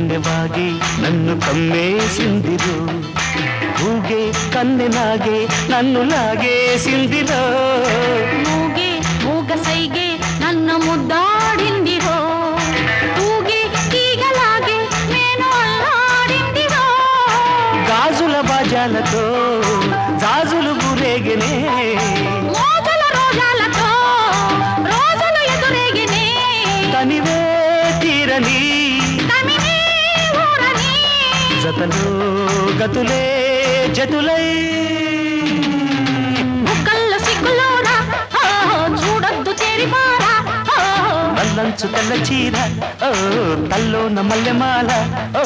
ಕಣ್ಣೆವಾಗಿ నన్ను కమ్మేసిందిరో ఊగే కన్నెనాగే నన్ను లాగేసిందిరో ಮೂಗೆ ಮೂಗ ಸೈಗೆ ನನ್ನ ಮುದ್ದಾడింದಿರೋ ఊగే ఈగలాగే నేను అల్లాడిందిరో గాజుల బాజాలతో జాజులు గురేగనే మోజల రోజాలతో రోజులు ఎదురేగినే తనివే తీరని తమినే ఊరని జతలో గతులే జతులై బుగ్గల్లో సిగ్గులోరా చూడొద్దు చేరిపారా నల్లంచు తెల్ల చీర ఓ తల్లోన మల్లెమాల ఓ